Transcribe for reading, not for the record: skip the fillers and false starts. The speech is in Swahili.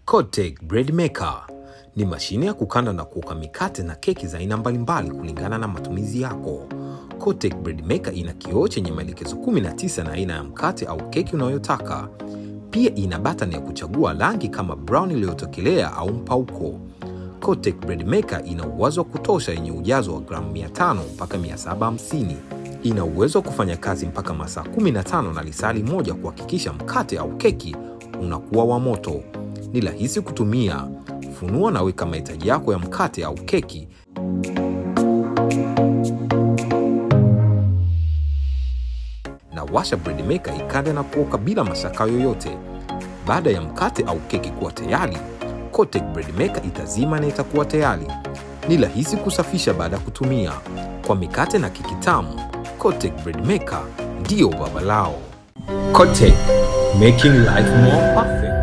Kotek Bread Maker ni mashine ya kukanda na kuoka mikate na keki za aina mbalimbali kulingana na matumizi yako. Kotek Bread Maker ina kioo chenye maelekezo 19 na aina ya mkate au keki unayotaka. Pia ina button ya kuchagua rangi kama brown iliyotokelea au mpauko. Kotek Bread Maker ina uwezo wa kutosha yenye ujazo wa gramu 500 mpaka 750. Ina uwezo wa kufanya kazi mpaka masaa 15 na lisali moja kuhakikisha mkate au keki unakuwa wa moto. Ni rahisi kutumia. Funua na weka mahitaji yako ya mkate au keki. Na washa bread maker ikande na kuoka bila mashaka yoyote. Baada ya mkate au keki kuwa tayari, Kotek Bread Maker itazima na itakuwa tayari. Ni rahisi kusafisha baada ya kutumia. Kwa mikate na keki tamu, Kotek Bread Maker ndio baba lao. Kotek, making life more perfect.